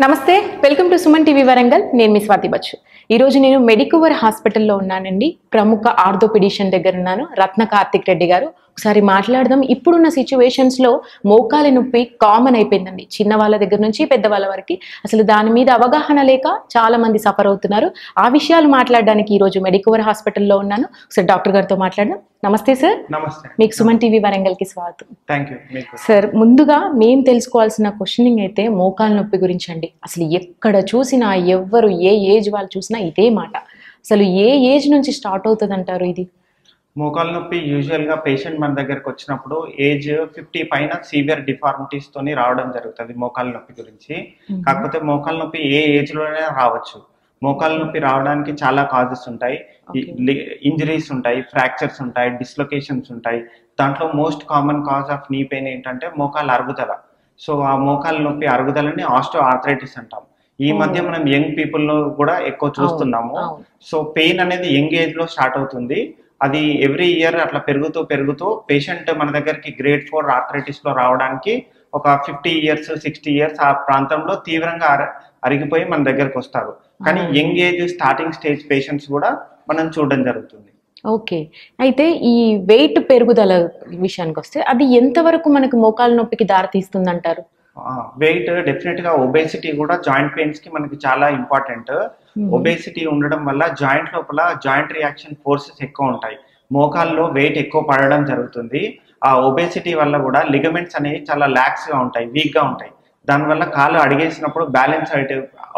నమస్తే, welcome to Suman TV Warangal. నేను మీ స్వాతి బచ్చు. ఈరోజు నేను మెడికవర్ హాస్పిటల్లో ఉన్నానండి. ప్రముఖ ఆర్థోపెడిషియన్ దగ్గర ఉన్నాను, రత్న కార్తిక్ రెడ్డి గారు. ఒకసారి మాట్లాడదాం. ఇప్పుడున్న సిచ్యువేషన్స్లో మోకాలి నొప్పి కామన్ అయిపోయిందండి, చిన్న వాళ్ళ దగ్గర నుంచి పెద్దవాళ్ళ వరకు. అసలు దాని మీద అవగాహన లేక చాలా మంది సఫర్ అవుతున్నారు. ఆ విషయాలు మాట్లాడడానికి ఈరోజు మెడికవర్ హాస్పిటల్లో ఉన్నాను. ఒకసారి డాక్టర్ గారితో మాట్లాడదాం. నమస్తే సార్. నమస్తే. మీకు సుమన్ టీవీ వరంగల్కి స్వాగతం. Thank you. సార్, ముందుగా మేము తెలుసుకోవాల్సిన క్వశ్చనింగ్ అయితే మోకాలు నొప్పి గురించి అండి. అసలు ఎక్కడ చూసినా ఎవరు ఏ ఏజ్ వాళ్ళు చూసినా ఇదే మాట. అసలు ఏ ఏజ్ నుంచి స్టార్ట్ అవుతుంది అంటారు ఇది? మోకాలు నొప్పి యూజువల్గా పేషెంట్ మన దగ్గరకు వచ్చినప్పుడు ఏజ్ 50 పైన సివియర్ డిఫార్మిటీస్ తోని రావడం జరుగుతుంది మోకాలు నొప్పి గురించి. కాకపోతే మోకాలు నొప్పి ఏ ఏజ్ లోనే రావచ్చు. మోకాలు నొప్పి రావడానికి చాలా కాజెస్ ఉంటాయి. ఇంజరీస్ ఉంటాయి, ఫ్రాక్చర్స్ ఉంటాయి, డిస్లొకేషన్స్ ఉంటాయి. దాంట్లో most common cause of knee pain ఏంటంటే మోకాలు అరుగుదల. సో ఆ మోకాలు నొప్పి అరుగుదలని ఆస్టియో ఆర్థరైటిస్ అంటాం. ఈ మధ్య మనం యంగ్ పీపుల్ లో కూడా ఎక్కువ చూస్తున్నాము. సో పెయిన్ అనేది యంగ్ ఏజ్ లో స్టార్ట్ అవుతుంది. అది ఎవ్రీ ఇయర్ అట్లా పెరుగుతూ పేషెంట్ మన దగ్గరికి గ్రేడ్ 4 ఆర్థరైటిస్ లో రావడానికి ఒక 50 ఇయర్స్ 60 ఇయర్స్ ఆ ప్రాంతంలో తీవ్రంగా అరిగిపోయి మన దగ్గరకు వస్తారు. కానీ young age starting stage patients కూడా మనం చూడడం జరుగుతుంది. ఓకే, అయితే ఈ వెయిట్ పెరుగుదల విషయానికి వస్తే అది ఎంతవరకు మనకు మోకాలు నొప్పికి దారి తీస్తుంది అంటారు? వెయిట్ డెఫినెట్ గా ఒబేసిటీ కూడా జాయింట్ పెయిన్స్ కి మనకి చాలా ఇంపార్టెంట్. ఒబేసిటీ ఉండడం వల్ల జాయింట్ లోపల జాయింట్ రియాక్షన్ ఫోర్సెస్ ఎక్కువ ఉంటాయి. మోకాల్లో వెయిట్ ఎక్కువ పడడం జరుగుతుంది. ఆ ఒబేసిటీ వల్ల కూడా లిగమెంట్స్ అనేవి చాలా లాక్స్ గా ఉంటాయి, వీక్ గా ఉంటాయి. దానివల్ల కాలు అడిగేసినప్పుడు బ్యాలెన్స్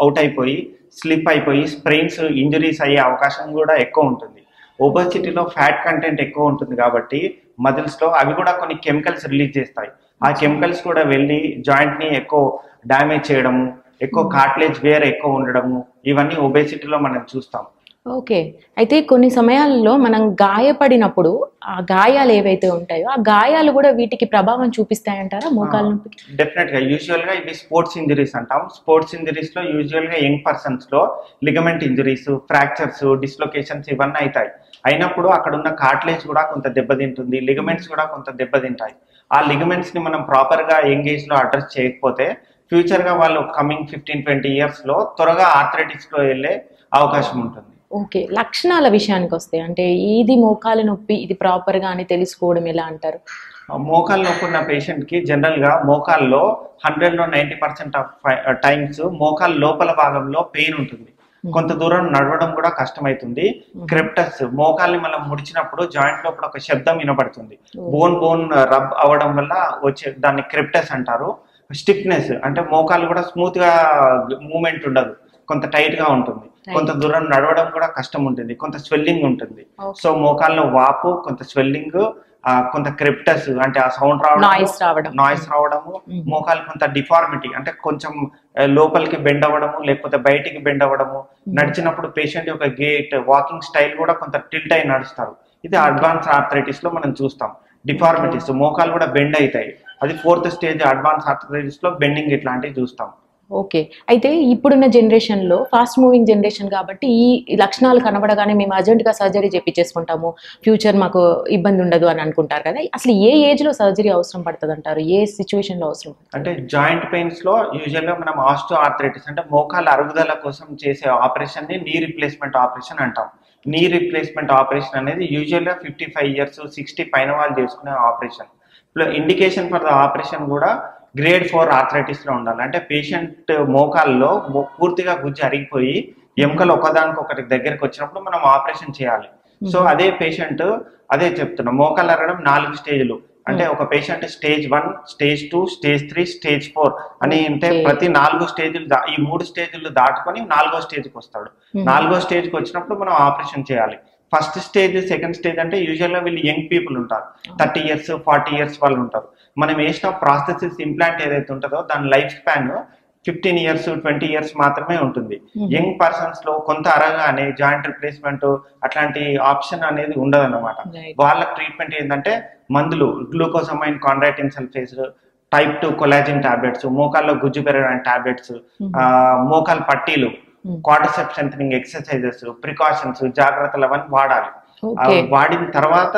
అవుట్ అయిపోయి స్లిప్ అయిపోయి స్ప్రెయిన్స్, ఇంజరీస్ అయ్యే అవకాశం కూడా ఎక్కువ ఉంటుంది. ఒబేసిటీలో ఫ్యాట్ కంటెంట్ ఎక్కువ ఉంటుంది కాబట్టి మజిల్స్ లో అవి కూడా కొన్ని కెమికల్స్ రిలీజ్ చేస్తాయి. ఆ కెమికల్స్ కూడా వెళ్ళి జాయింట్ ని ఎక్కువ డ్యామేజ్ చేయడము, ఎక్కువ కార్టిలేజ్ వేర్ ఎక్కువ ఉండడము, ఇవన్నీ ఒబేసిటీలో మనం చూస్తాం. ఓకే, అయితే కొన్ని సమయాల్లో మనం గాయపడినప్పుడు ఆ గాయాలు ఏవైతే ఉంటాయో ఆ గాయాలు కూడా వీటికి ప్రభావం చూపిస్తాయంటారా మోకాలు నొప్పికి? డెఫినెట్ గా. యూజువల్ గా ఇవి స్పోర్ట్స్ ఇంజరీస్ అంటాం. స్పోర్ట్స్ ఇంజరీస్ లో యూజువల్ గా యంగ్ పర్సన్స్ లో లిగమెంట్ ఇంజరీస్, ఫ్రాక్చర్స్, డిస్లొకేషన్స్ ఇవన్నీ అవుతాయి. అయినప్పుడు అక్కడ ఉన్న కార్టిలేజ్ కూడా కొంత దెబ్బతింటుంది, లిగమెంట్స్ కూడా కొంత దెబ్బతింటాయి. ఆ లిగమెంట్స్ ని మనం ప్రాపర్ గా యంగ్ ఏజ్ లో అడ్రస్ చేయకపోతే ఫ్యూచర్ గా వాళ్ళు కమింగ్ 15-20 ఇయర్స్ లో త్వరగా ఆర్థరైటిస్ లో వెళ్ళే అవకాశం ఉంటుంది. ఓకే, లక్షణాల విషయానికి వస్తే అంటే ఇది మోకాలు నొప్పి, ఇది ప్రాపర్ గా అని తెలుసుకోవడం ఎలా అంటారు? మోకాలు నొప్పి ఉన్న పేషెంట్ కి జనరల్ గా మోకాల్లో 100లో 90% ఆఫ్ టైమ్స్ మోకాలు లోపల భాగంలో పెయిన్ ఉంటుంది. కొంత దూరం నడవడం కూడా కష్టమవుతుంది. క్రెప్టస్, మోకాల్ని మనం ముడిచినప్పుడు జాయింట్ లోపల ఒక శబ్దం వినబడుతుంది. బోన్ రబ్ అవ్వడం వల్ల వచ్చే దాన్ని క్రెప్టస్ అంటారు. స్టిఫ్నెస్ అంటే మోకాలు కూడా స్మూత్ గా మూమెంట్ ఉండదు, కొంత టైట్ గా ఉంటుంది. కొంత దూరం నడవడం కూడా కష్టం ఉంటుంది, కొంత స్వెల్లింగ్ ఉంటుంది. సో మోకాల్లో వాపు, కొంత స్వెల్లింగ్, కొంత క్రిప్టస్ అంటే ఆ సౌండ్ రావడం, నాయిస్ రావడము, మోకాలు కొంత డిఫార్మిటీ అంటే కొంచెం లోపలికి బెండ్ అవ్వడము లేకపోతే బయటికి బెండ్ అవ్వడము, నడిచినప్పుడు పేషెంట్ యొక్క గేట్, వాకింగ్ స్టైల్ కూడా కొంత టిల్ట్ అయి నడుస్తారు. ఇది అడ్వాన్స్ ఆర్థరైటిస్ లో మనం చూస్తాం. డిఫార్మిటీస్, మోకాలు కూడా బెండ్ అవుతాయి. అది 4th స్టేజ్ అడ్వాన్స్ ఆర్థరైటిస్ లో బెండింగ్ ఇట్లాంటివి చూస్తాం. ఓకే, అయితే ఇప్పుడున్న జనరేషన్లో ఫాస్ట్ మూవింగ్ జనరేషన్ కాబట్టి ఈ లక్షణాలు కనబడగానే మేము అర్జెంట్గా సర్జరీ చేపించేసుకుంటాము, ఫ్యూచర్ మాకు ఇబ్బంది ఉండదు అని అనుకుంటారు కదా. అసలు ఏ ఏజ్లో సర్జరీ అవసరం పడుతుంది అంటారు, ఏ సిచ్యువేషన్లో అవసరం? అంటే జాయింట్ పెయిన్స్ లో యూజువల్గా మనం ఆస్టియో ఆర్థరైటిస్ అంటే మోకాల అరుగుదల కోసం చేసే ఆపరేషన్ ని నీ రీప్లేస్మెంట్ ఆపరేషన్ అంటాం. నీ రీప్లేస్మెంట్ ఆపరేషన్ అనేది యూజువల్గా 55 ఇయర్స్ 60 పైన వాళ్ళు చేసుకునే operation. Indication for the operation కూడా గ్రేడ్ 4 ఆర్థరైటిస్ లో ఉండాలి. అంటే పేషెంట్ మోకాల్లో పూర్తిగా గుజ్జు అరిగిపోయి ఎముకలు ఒకదానికొకటి దగ్గరికి వచ్చినప్పుడు మనం ఆపరేషన్ చేయాలి. సో అదే పేషెంట్, అదే చెప్తున్నాం, మోకాలు అరగడం 4 స్టేజ్లు. అంటే ఒక patient stage 1, stage 2, stage 3, stage 4 అని అంటే ప్రతి 4 స్టేజ్లు ఈ 3 స్టేజ్లు దాటుకొని 4వ స్టేజ్కి వస్తాడు. 4వ స్టేజ్కి వచ్చినప్పుడు మనం ఆపరేషన్ చేయాలి. ఫస్ట్ స్టేజ్, సెకండ్ స్టేజ్ అంటే యూజువల్గా వీళ్ళు యంగ్ పీపుల్ ఉంటారు, 30 ఇయర్స్ 40 ఇయర్స్ వాళ్ళు ఉంటారు. మనం వేసిన ప్రాస్థెసిస్ ఇంప్లాంట్ ఏదైతే ఉంటుందో దాని లైఫ్ స్పాన్ 15 ఇయర్స్ 20 ఇయర్స్ మాత్రమే ఉంటుంది. యంగ్ పర్సన్స్ లో కొంత అరగానే జాయింట్ రిప్లేస్మెంట్ అట్లాంటి ఆప్షన్ అనేది ఉండదు అన్నమాట. వాళ్ళ ట్రీట్మెంట్ ఏంటంటే మందులు, glucosamine chondroitin sulphates, type 2 collagen tablets, మోకాల్లో గుజ్జు పెరగడానికి టాబ్లెట్స్, మోకాలు పట్టీలు, క్వాడ్రిసెప్ స్ట్రెంథెనింగ్ ఎక్సర్సైజెస్, ప్రికాషన్స్, జాగ్రత్తలు అవన్నీ వాడాలి. వాడిన తర్వాత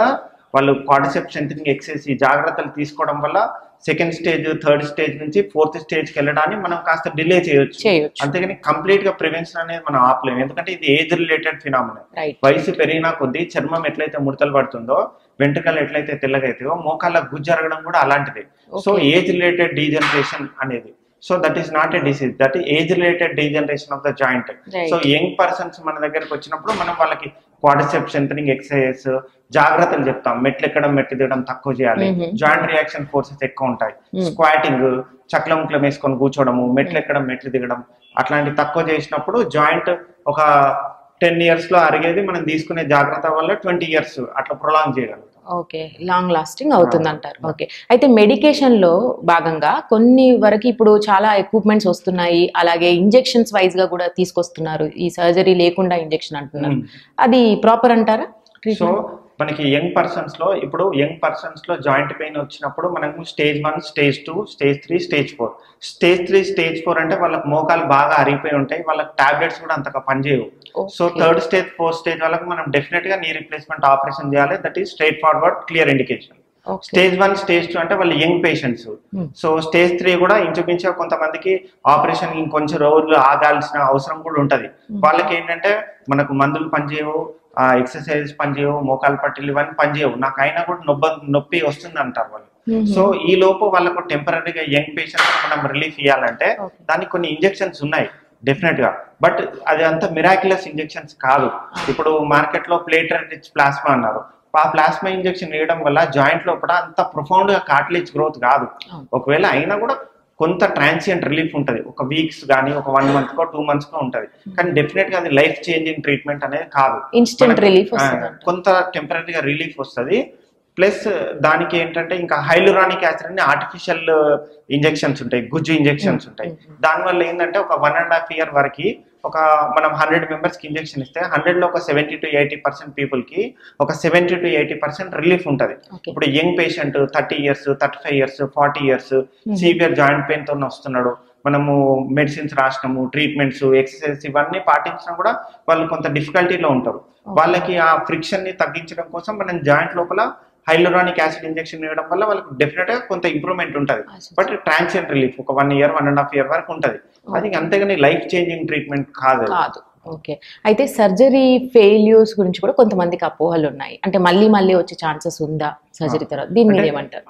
వాళ్ళు క్వాడ్రిసెప్ స్ట్రెంథెనింగ్ ఎక్సర్సైజ్ జాగ్రత్తలు తీసుకోవడం వల్ల సెకండ్ స్టేజ్, థర్డ్ స్టేజ్ నుంచి ఫోర్త్ స్టేజ్ కి వెళ్ళడాన్ని మనం కాస్త డిలే చేయొచ్చు. అంతేగాని కంప్లీట్ గా ప్రివెన్షన్ అనేది మనం ఆపలేము, ఎందుకంటే ఇది ఏజ్ రిలేటెడ్ ఫినామినా. వయసు పెరిగినా కొద్దీ చర్మం ఎట్లయితే ముడతలు పడుతుందో, వెంట్రుకలు ఎట్లయితే తెల్లగైతాయో, మోకాళ్ళ గుజ్జు జరగడం కూడా అలాంటిది. సో ఏజ్ రిలేటెడ్ డీజనరేషన్ అనేది, so that is not a disease, that is age related degeneration of the joint. So young persons మన దగ్గరకు వచ్చినప్పుడు మనం వాళ్ళకి క్వాడ్రిసెప్స్ స్ట్రెంథెనింగ్ ఎక్సర్సైజెస్ జాగ్రత్తలు చెప్తాం. మెట్లు ఎక్కడం, మెట్లు దిగడం తక్కువ చేయాలి, జాయింట్ రియాక్షన్ ఫోర్సెస్ ఎక్కువ ఉంటాయి, స్క్వాటింగ్, చక్ల ముక్లం వేసుకొని కూర్చోవడము, మెట్లు ఎక్కడం, మెట్లు దిగడం అట్లాంటివి తక్కువ చేసినప్పుడు జాయింట్ ఒక 10 years లో అరిగేది మనం తీసుకునే జాగ్రత్త వల్ల 20 years అట్లా ప్రొలాంగ్ చేయగలుగుతాం. ఓకే, లాంగ్ లాస్టింగ్ అవుతుంది అంటారు. ఓకే, అయితే మెడికేషన్ లో భాగంగా కొన్ని వరకు ఇప్పుడు చాలా ఎక్విప్మెంట్స్ వస్తున్నాయి, అలాగే ఇంజెక్షన్స్ వైజ్ గా కూడా తీసుకొస్తున్నారు. ఈ సర్జరీ లేకుండా ఇంజెక్షన్ అంటున్నారు, అది ప్రాపర్ అంటారా? సో మనకి యంగ్ పర్సన్స్ లో, ఇప్పుడు యంగ్ పర్సన్స్ లో జాయింట్ పెయిన్ వచ్చినప్పుడు మనకు stage 1, stage 2, stage 3, stage 4. Stage 3, stage 4 అంటే వాళ్ళకి మోకాలు బాగా అరిగిపోయి ఉంటాయి, వాళ్ళకి టాబ్లెట్స్ కూడా అంతగా పనిచేయవు. So third stage, fourth stage వాళ్ళకి మనం డెఫినెట్ గా నీ రీప్లేస్మెంట్ ఆపరేషన్ చేయాలి. That is straight forward clear indication. Stage 1, stage 2 అంటే వాళ్ళు యంగ్ పేషెంట్స్. సో స్టేజ్ 3 కూడా ఇంచుమించుగా కొంతమందికి ఆపరేషన్ ఇంకొంచెం రోజులు ఆగాల్సిన అవసరం కూడా ఉంటది. వాళ్ళకి ఏంటంటే మనకు మందులు పనిచేయవు, ఎక్సర్సైజ్ పనిచేయవు, మోకాలు పట్టీలు ఇవన్నీ పనిచేయవు, నాకు అయినా కూడా నొప్పి వస్తుంది అంటారు వాళ్ళు. సో ఈ లోపు వాళ్ళకు టెంపరీగా యంగ్ పేషెంట్స్ మనం రిలీఫ్ ఇవ్వాలంటే దానికి కొన్ని ఇంజెక్షన్స్ ఉన్నాయి డెఫినెట్ గా, బట్ అది అంత మిరాక్యులస్ ఇంజెక్షన్స్ కాదు. ఇప్పుడు మార్కెట్ లో ప్లేటెడ్ రిచ్ ప్లాస్మా అన్నారు, ఆ ప్లాస్మా ఇంజెక్షన్ వేయడం వల్ల జాయింట్ లోపల అంత ప్రొఫౌండ్ గా కార్టిలేజ్ గ్రోత్ కాదు. ఒకవేళ అయినా కూడా కొంత ట్రాన్సియంట్ రిలీఫ్ ఉంటుంది, ఒక వీక్స్ కానీ ఒక 1 month కో 2 months కో ఉంటుంది, కానీ డెఫినెట్ గా అది లైఫ్ చేంజింగ్ ట్రీట్మెంట్ అనేది కాదు. ఇన్స్టెంట్ రిలీఫ్, కొంత టెంపరీగా రిలీఫ్ వస్తుంది. ప్లస్ దానికి ఏంటంటే ఇంకా హైలురానిక్ యాసిడ్ అని ఆర్టిఫిషియల్ ఇంజెక్షన్స్ ఉంటాయి, గుజ్జు ఇంజెక్షన్స్ ఉంటాయి. దానివల్ల ఏంటంటే ఒక 1.5 year వరకు ఒక మనం 100 members కి ఇంజెక్షన్ ఇస్తే 100 లో ఒక 70 to 80% పీపుల్ కి ఒక 70 to 80% రిలీఫ్ ఉంటుంది. ఇప్పుడు young patient 30 years, 35 years, 40 years severe joint pain తో వస్తున్నాడు, మనము మెడిసిన్స్ రాసినాము, ట్రీట్మెంట్స్, ఎక్సర్సైజ్ ఇవన్నీ పాటించినా కూడా వాళ్ళు కొంత డిఫికల్టీలో ఉంటారు. వాళ్ళకి ఆ ఫ్రిక్షన్ ని తగ్గించడం కోసం మనం జాయింట్ లోపల హైలురానిక్ యాసిడ్ ఇంజెక్షన్ ఇవ్వడం వల్ల వాళ్ళకి డెఫినెట్ గా కొంత ఇంప్రూవ్మెంట్ ఉంటుంది, బట్ ట్రాన్సియంట్ రిలీఫ్ ఒక 1 year, 1.5 year వరకు ఉంటుంది. అది అంతేగాని లైఫ్ చేంజింగ్ ట్రీట్మెంట్ కాదు. ఓకే, అయితే సర్జరీ ఫెయిల్యూర్స్ గురించి కూడా కొంతమందికి అపోహలు ఉన్నాయి, అంటే మళ్ళీ వచ్చే ఛాన్సెస్ ఉందా సర్జరీ తర్వాత, దీని మీద ఏమంటారు?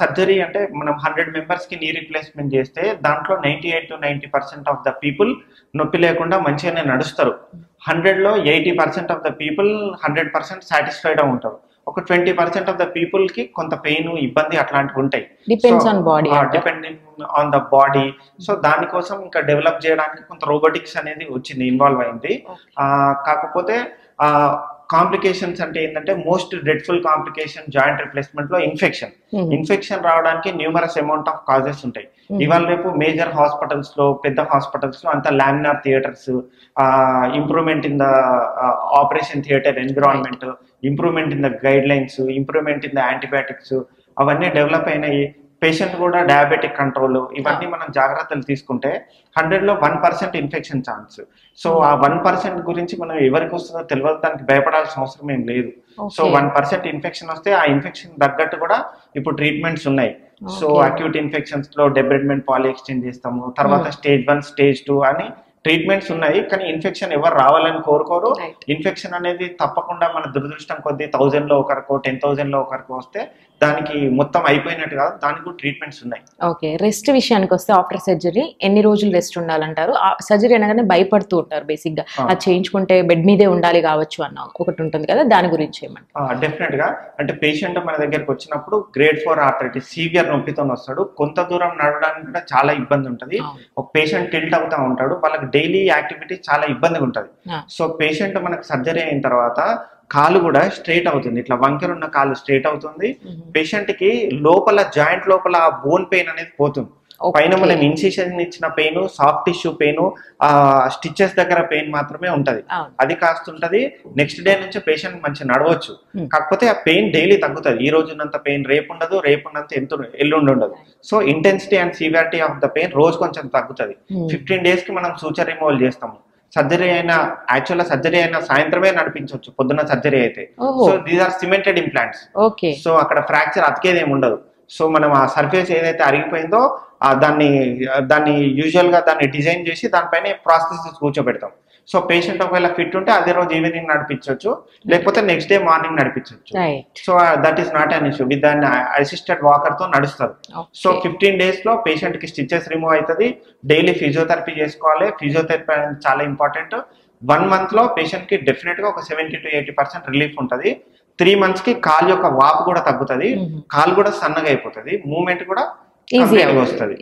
సర్జరీ అంటే మనం 100 members కి నీ రీప్లేస్మెంట్ చేస్తే దాంట్లో 98 to 90% ఆఫ్ ద పీపుల్ నొప్పి లేకుండా మంచిగానే నడుస్తారు. 100 లో 80% ఆఫ్ ద పీపుల్ 100% సాటిస్ఫైడ్ ఉంటారు. ఒక 20% ఆఫ్ ద పీపుల్ కి కొంత పెయిన్, ఇబ్బంది అట్లాంటివి ఉంటాయి, depends on body, depending on the body. So దానికోసం ఇంకా డెవలప్ చేయడానికి కొంత రోబోటిక్స్ అనేది వచ్చింది, ఇన్వాల్వ్ అయింది. కాకపోతే కాంప్లికేషన్స్ అంటే ఏంటంటే most dreadful complication joint replacement లో ఇన్ఫెక్షన్ రావడానికి న్యూమరస్ అమౌంట్ ఆఫ్ కాజెస్ ఉంటాయి. ఇవాళ రేపు మేజర్ హాస్పిటల్స్ లో, పెద్ద హాస్పిటల్స్ లో అంతా laminar theatres, improvement in the operation theatre environment, improvement in the guide lines, improvement in the antibiotics అవన్నీ డెవలప్ అయినాయి. పేషెంట్ కూడా డయాబెటిక్ కంట్రోల్, ఇవన్నీ మనం జాగ్రత్తలు తీసుకుంటే 100 లో 1% ఇన్ఫెక్షన్ ఛాన్స్. సో ఆ 1% గురించి మనం ఎవరికి వస్తుందో తెలియదు, దానికి భయపడాల్సిన అవసరం ఏం లేదు. సో 1% ఇన్ఫెక్షన్ వస్తే ఆ ఇన్ఫెక్షన్ తగ్గట్టు కూడా ఇప్పుడు ట్రీట్మెంట్స్ ఉన్నాయి. సో అక్యూట్ ఇన్ఫెక్షన్స్ లో డెబ్రిడ్మెంట్ పాలీ ఎక్స్చేంజ్ చేస్తాము, తర్వాత స్టేజ్ 1, స్టేజ్ 2 అని ట్రీట్మెంట్స్ ఉన్నాయి. కానీ ఇన్ఫెక్షన్ ఎవరు రావాలని కోరుకోరు. ఇన్ఫెక్షన్ అనేది తప్పకుండా మన దురదృష్టం కొద్దీ 1000 లో ఒకరికో 10,000 లో ఒకరికో వస్తే దానికి మొత్తం అయిపోయినట్టు కాదు, దానికి కూడా ట్రీట్మెంట్స్ ఉన్నాయి. ఓకే, రెస్ట్ విషయానికి వస్తే ఆఫ్టర్ సర్జరీ ఎన్ని రోజులు రెస్ట్ ఉండాలంటారు? సర్జరీ అనగానే భయపడుతూ ఉంటారు బేసిక్ గా, అది చేయించుకుంటే బెడ్ మీదే ఉండాలి కావచ్చు అన్న ఒకటి ఉంటుంది కదా, దాని గురించి ఏమంటారు? డెఫినెట్ గా, అంటే పేషెంట్ మన దగ్గరకు వచ్చినప్పుడు గ్రేడ్ 4 ఆర్థరైటిస్ సివియర్ నొప్పితో వస్తాడు, కొంత దూరం నడవడానికి కూడా చాలా ఇబ్బంది ఉంటుంది. ఒక పేషెంట్ టిల్ట్ అవుతా ఉంటాడు, వాళ్ళకి డైలీ యాక్టివిటీ చాలా ఇబ్బందిగా ఉంటది. సో పేషెంట్ మనకు సర్జరీ అయిన తర్వాత కాలు కూడా స్ట్రైట్ అవుతుంది, ఇట్లా వంకర ఉన్న కాలు స్ట్రైట్ అవుతుంది. పేషెంట్ కి లోపల జాయింట్ లోపల బోన్ పెయిన్ అనేది పోతుంది. పైన మనం ఇన్సిషన్ ఇచ్చిన pain, soft tissue pain, stitches దగ్గర పెయిన్ మాత్రమే ఉంటది, అది కాస్తుంటది. నెక్స్ట్ డే నుంచి పేషెంట్ మంచి నడవచ్చు, కాకపోతే ఆ పెయిన్ డైలీ తగ్గుతుంది. ఈ రోజు ఉన్నంత పెయిన్ రేపు ఉండదు, రేపు ఉన్నంత ఎల్లుండి ఉండదు. So intensity and severity of the pain రోజు కొంచెం తగ్గుతుంది. 15 days కి మనం సూచర్ రిమూవల్ చేస్తాము. సర్జరీ అయినా యాక్చువల్ సర్జరీ అయినా సాయంత్రమే నడిపించవచ్చు, పొద్దున్న సర్జరీ అయితే. So these are cemented implants. So అక్కడ ఫ్రాక్చర్ అతికేది ఏమి ఉండదు. సో మనం ఆ సర్ఫేస్ ఏదైతే అరిగిపోయిందో దాన్ని యూజువల్గా దాన్ని డిజైన్ చేసి దానిపైన ప్రాస్థెసిస్ కూర్చోబెడతాం. సో పేషెంట్ ఒకవేళ ఫిట్ ఉంటే అదే రోజు ఈవినింగ్ నడిపించవచ్చు, లేకపోతే నెక్స్ట్ డే మార్నింగ్ నడిపించవచ్చు. So that is not an issue. With దాన్ని అసిస్టెడ్ వాకర్ తో నడుస్తారు. సో 15 days లో పేషెంట్ కి స్టిచెస్ రిమూవ్ అవుతుంది. డైలీ ఫిజియోథెరపీ చేసుకోవాలి. ఫిజియోథెరపీ అనేది చాలా ఇంపార్టెంట్. 1 month లో పేషెంట్ కి డెఫినెట్ గా ఒక 70 to 80% రిలీఫ్ ఉంటుంది. 3 months కి కాలు యొక్క వాపు కూడా తగ్గుతుంది, కాలు కూడా సన్నగా అయిపోతుంది, మూవ్మెంట్ కూడా వస్తుంది.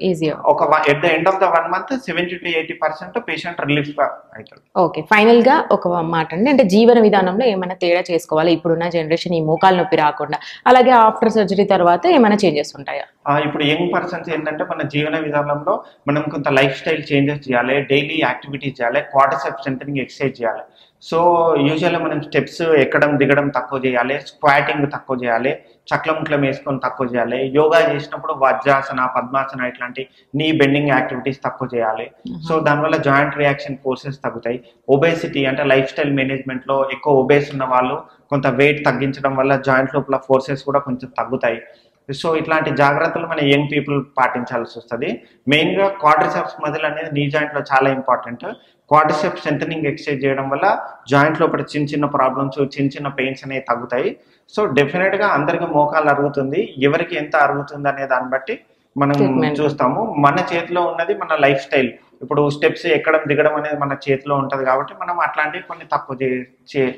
ఒక at the end of the 1 month 70 to 80% patient relief అవుతుంది. ఓకే, ఫైనల్ గా ఒక మాట అండి, అంటే జీవన విధానంలో ఏమైనా తేడా చేసుకోవాలి ఇప్పుడున్న జనరేషన్ ఈ మోకాలు నొప్పి రాకుండా, అలాగే ఆఫ్టర్ సర్జరీ తర్వాత ఏమైనా చేంజెస్ ఉంటాయా? ఇప్పుడు యంగ్ పర్సన్స్ ఏంటంటే మన జీవన విధానంలో మనం కొంత లైఫ్ స్టైల్ చేంజెస్ చేయాలి, డైలీ యాక్టివిటీస్ చేయాలి, క్వాడ్రిసెప్స్ స్ట్రెంథెనింగ్ ఎక్సర్సైజ్ చేయాలి. సో యూజువల్గా మనం స్టెప్స్ ఎక్కడం దిగడం తక్కువ చేయాలి, స్క్వాటింగ్ తక్కువ చేయాలి, చక్రముట్లం వేసుకొని తక్కువ చేయాలి, యోగా చేసినప్పుడు వజ్రాసన, పద్మాసన ఇట్లాంటి నీ బెండింగ్ యాక్టివిటీస్ తక్కువ చేయాలి. సో దానివల్ల జాయింట్ రియాక్షన్ ఫోర్సెస్ తగ్గుతాయి. ఒబేసిటీ అంటే లైఫ్ స్టైల్ మేనేజ్మెంట్ లో ఎక్కువ ఒబేస్ ఉన్న వాళ్ళు కొంత వెయిట్ తగ్గించడం వల్ల జాయింట్ లోపల ఫోర్సెస్ కూడా కొంచెం తగ్గుతాయి. సో ఇట్లాంటి జాగ్రత్తలు మన యంగ్ పీపుల్ పాటించాల్సి వస్తుంది. మెయిన్గా క్వాడ్రిసెప్స్ మజిల్ అనేది నీ జాయింట్లో చాలా ఇంపార్టెంట్. క్వాడ్రిసెప్స్ స్ట్రెంథెనింగ్ ఎక్సర్సైజ్ చేయడం వల్ల జాయింట్ లోపల చిన్న ప్రాబ్లమ్స్, చిన్న పెయిన్స్ అనేవి తగ్గుతాయి. సో డెఫినెట్గా అందరికీ మోకాలు అరుగుతుంది, ఎవరికి ఎంత అరుగుతుంది అనే దాన్ని బట్టి మనం చూస్తాము. మన చేతిలో ఉన్నది మన లైఫ్ స్టైల్. ఇప్పుడు స్టెప్స్ ఎక్కడం దిగడం అనేది మన చేతిలో ఉంటుంది కాబట్టి మనం అట్లాంటివి కొన్ని తక్కువ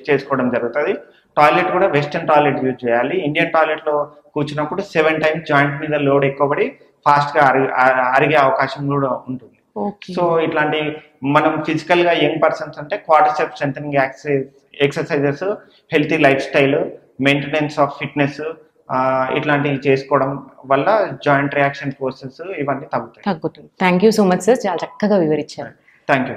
చేసుకోవడం జరుగుతుంది. టాయిలెట్ కూడా వెస్టర్న్ టాయిలెట్ యూజ్ చేయాలి. ఇండియన్ టాయిలెట్ లో కూర్చున్నప్పుడు 7 times జాయింట్ మీద లోడ్ ఎక్కువబడి ఫాస్ట్ గా అరిగే అవకాశం కూడా ఉంటుంది. సో ఇట్లాంటి మనం ఫిజికల్ గా యంగ్ పర్సన్స్ అంటే quadriceps strengthening exercises, healthy life style, maintenance of fitness ఇట్లాంటివి చేసుకోవడం వల్ల జాయింట్ రియాక్షన్ ఫోర్సెస్ ఇవన్నీ తగ్గుతాయి. Thank you so much sir, చాలా చక్కగా వివరించారు. Thank you.